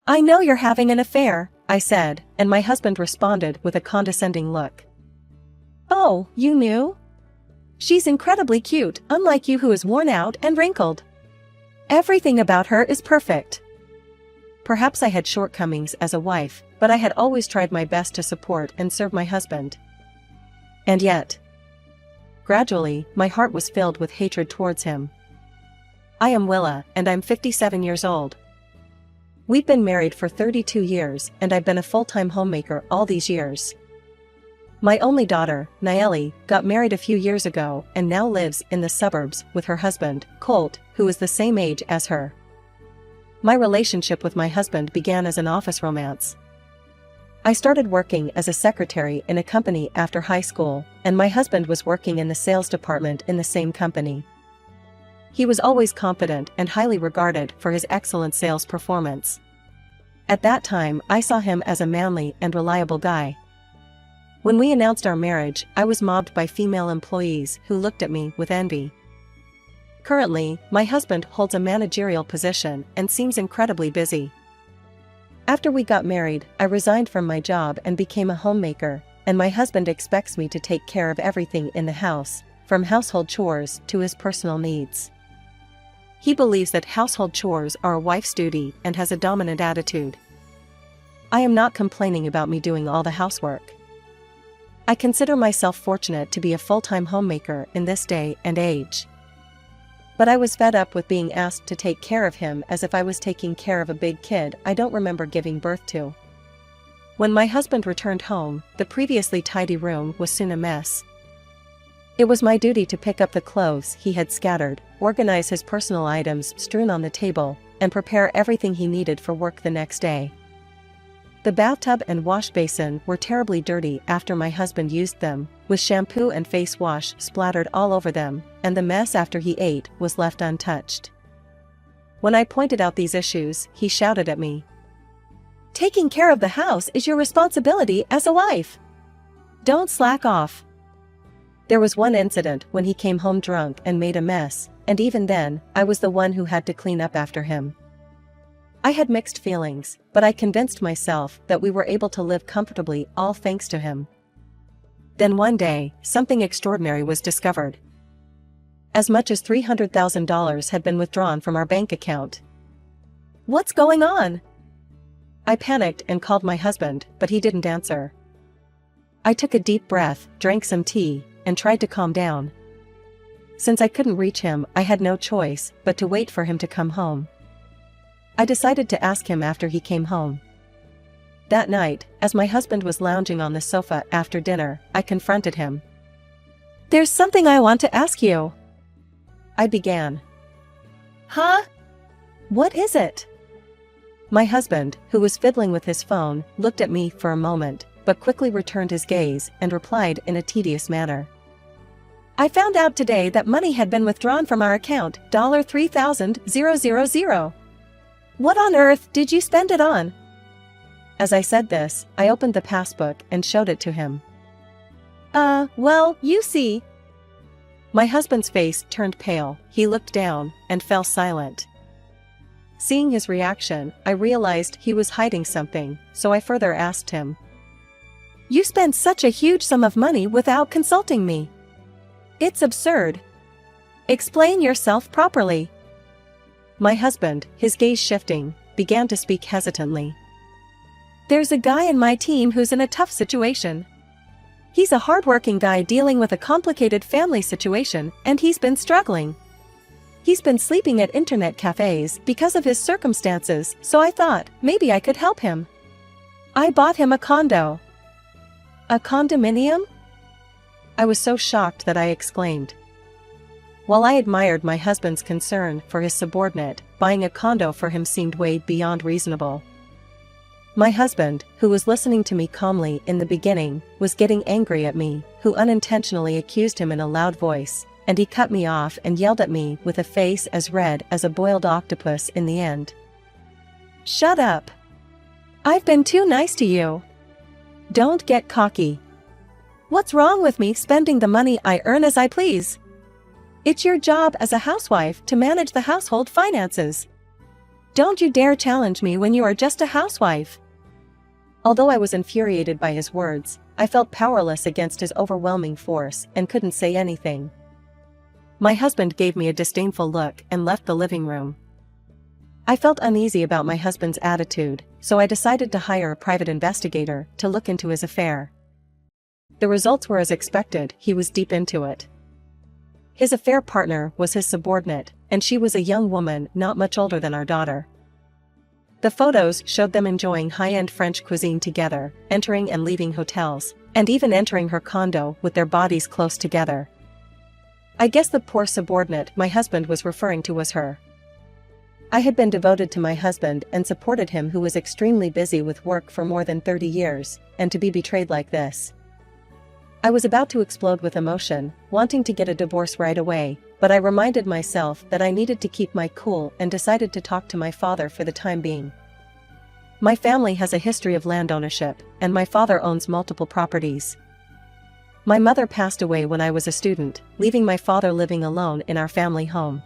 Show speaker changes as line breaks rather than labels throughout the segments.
I know you're having an affair, I said, and my husband responded with a condescending look. Oh, you knew? She's incredibly cute, unlike you who is worn out and wrinkled. Everything about her is perfect. Perhaps I had shortcomings as a wife, but I had always tried my best to support and serve my husband. And yet, gradually, my heart was filled with hatred towards him. I am Willa, and I'm 57 years old. We've been married for 32 years, and I've been a full-time homemaker all these years. My only daughter, Nayeli, got married a few years ago and now lives in the suburbs with her husband, Colt, who is the same age as her. My relationship with my husband began as an office romance. I started working as a secretary in a company after high school, and my husband was working in the sales department in the same company. He was always confident and highly regarded for his excellent sales performance. At that time, I saw him as a manly and reliable guy. When we announced our marriage, I was mobbed by female employees who looked at me with envy. Currently, my husband holds a managerial position and seems incredibly busy. After we got married, I resigned from my job and became a homemaker, and my husband expects me to take care of everything in the house, from household chores to his personal needs. He believes that household chores are a wife's duty and has a dominant attitude. I am not complaining about me doing all the housework. I consider myself fortunate to be a full-time homemaker in this day and age. But I was fed up with being asked to take care of him as if I was taking care of a big kid I don't remember giving birth to. When my husband returned home, the previously tidy room was soon a mess. It was my duty to pick up the clothes he had scattered, organize his personal items strewn on the table, and prepare everything he needed for work the next day. The bathtub and wash basin were terribly dirty after my husband used them, with shampoo and face wash splattered all over them, and the mess after he ate was left untouched. When I pointed out these issues, he shouted at me. "Taking care of the house is your responsibility as a wife. Don't slack off." There was one incident when he came home drunk and made a mess, and even then, I was the one who had to clean up after him. I had mixed feelings, but I convinced myself that we were able to live comfortably all thanks to him. Then one day, something extraordinary was discovered. As much as $300,000 had been withdrawn from our bank account. "What's going on?" I panicked and called my husband, but he didn't answer. I took a deep breath, drank some tea, and tried to calm down. Since I couldn't reach him, I had no choice but to wait for him to come home. I decided to ask him after he came home. That night, as my husband was lounging on the sofa after dinner, I confronted him. "There's something I want to ask you," I began. "Huh? What is it?" My husband, who was fiddling with his phone, looked at me for a moment, but quickly returned his gaze and replied in a tedious manner. "I found out today that money had been withdrawn from our account, $3,000,000. What on earth did you spend it on?" As I said this, I opened the passbook and showed it to him. Well, you see." My husband's face turned pale, he looked down, and fell silent. Seeing his reaction, I realized he was hiding something, so I further asked him. "You spent such a huge sum of money without consulting me. It's absurd. Explain yourself properly." My husband, his gaze shifting, began to speak hesitantly. "There's a guy in my team who's in a tough situation. He's a hardworking guy dealing with a complicated family situation, and he's been struggling. He's been sleeping at internet cafes because of his circumstances, so I thought maybe I could help him. I bought him a condo." "A condominium?" I was so shocked that I exclaimed. While I admired my husband's concern for his subordinate, buying a condo for him seemed way beyond reasonable. My husband, who was listening to me calmly in the beginning, was getting angry at me, who unintentionally accused him in a loud voice, and he cut me off and yelled at me with a face as red as a boiled octopus in the end. "Shut up. I've been too nice to you. Don't get cocky. What's wrong with me spending the money I earn as I please? It's your job as a housewife to manage the household finances. Don't you dare challenge me when you are just a housewife. Although I was infuriated by his words, I felt powerless against his overwhelming force and couldn't say anything. My husband gave me a disdainful look and left the living room. I felt uneasy about my husband's attitude, so I decided to hire a private investigator to look into his affair. The results were as expected. He was deep into it. His affair partner was his subordinate, and she was a young woman not much older than our daughter. The photos showed them enjoying high-end French cuisine together, entering and leaving hotels, and even entering her condo with their bodies close together. I guess the poor subordinate my husband was referring to was her. I had been devoted to my husband and supported him, who was extremely busy with work for more than 30 years, and to be betrayed like this. I was about to explode with emotion, wanting to get a divorce right away, but I reminded myself that I needed to keep my cool and decided to talk to my father for the time being. My family has a history of land ownership, and my father owns multiple properties. My mother passed away when I was a student, leaving my father living alone in our family home.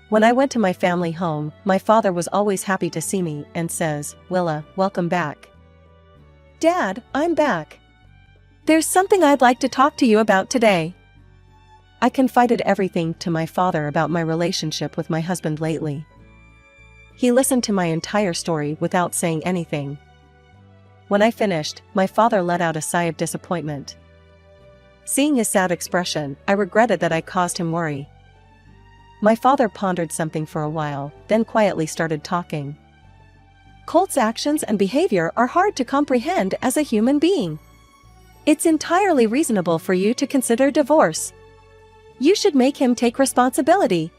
When I went to my family home, my father was always happy to see me and says, "Willa, welcome back." "Dad, I'm back. There's something I'd like to talk to you about today." I confided everything to my father about my relationship with my husband lately. He listened to my entire story without saying anything. When I finished, my father let out a sigh of disappointment. Seeing his sad expression, I regretted that I caused him worry. My father pondered something for a while, then quietly started talking. "Colt's actions and behavior are hard to comprehend as a human being. It's entirely reasonable for you to consider divorce. You should make him take responsibility.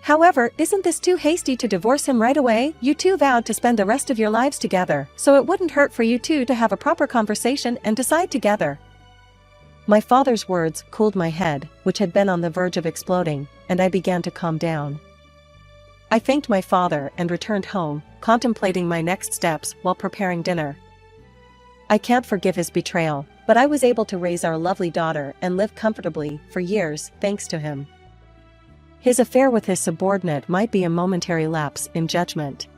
However, isn't this too hasty to divorce him right away? You two vowed to spend the rest of your lives together, so it wouldn't hurt for you two to have a proper conversation and decide together." My father's words cooled my head, which had been on the verge of exploding, and I began to calm down. I thanked my father and returned home, contemplating my next steps while preparing dinner. I can't forgive his betrayal, but I was able to raise our lovely daughter and live comfortably for years thanks to him. His affair with his subordinate might be a momentary lapse in judgment.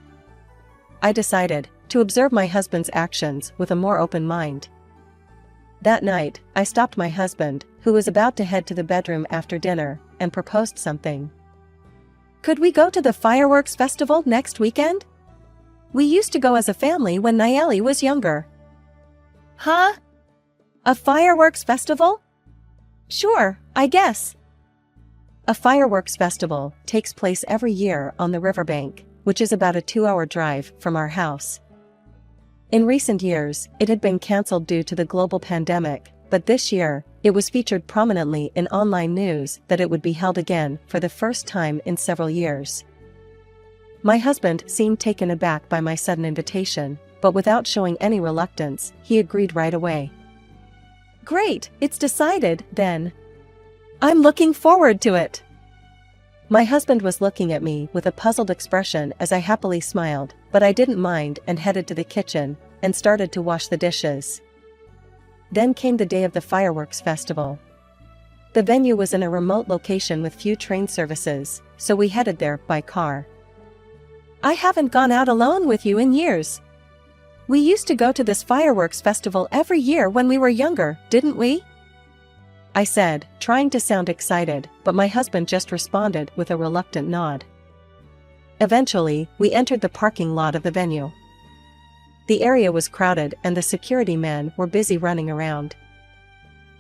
I decided to observe my husband's actions with a more open mind. That night, I stopped my husband, who was about to head to the bedroom after dinner, and proposed something. "Could we go to the fireworks festival next weekend? We used to go as a family when Nayeli was younger." "Huh? A fireworks festival? Sure, I guess." A fireworks festival takes place every year on the riverbank, which is about a 2-hour drive from our house. In recent years, it had been cancelled due to the global pandemic, but this year, it was featured prominently in online news that it would be held again for the first time in several years. My husband seemed taken aback by my sudden invitation, but without showing any reluctance, he agreed right away. "Great, it's decided, then. I'm looking forward to it." My husband was looking at me with a puzzled expression as I happily smiled, but I didn't mind and headed to the kitchen and started to wash the dishes. Then came the day of the fireworks festival. The venue was in a remote location with few train services, so we headed there by car. "I haven't gone out alone with you in years. We used to go to this fireworks festival every year when we were younger, didn't we?" I said, trying to sound excited, but my husband just responded with a reluctant nod. Eventually, we entered the parking lot of the venue. The area was crowded and the security men were busy running around.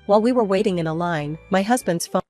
While we were waiting in a line, my husband's phone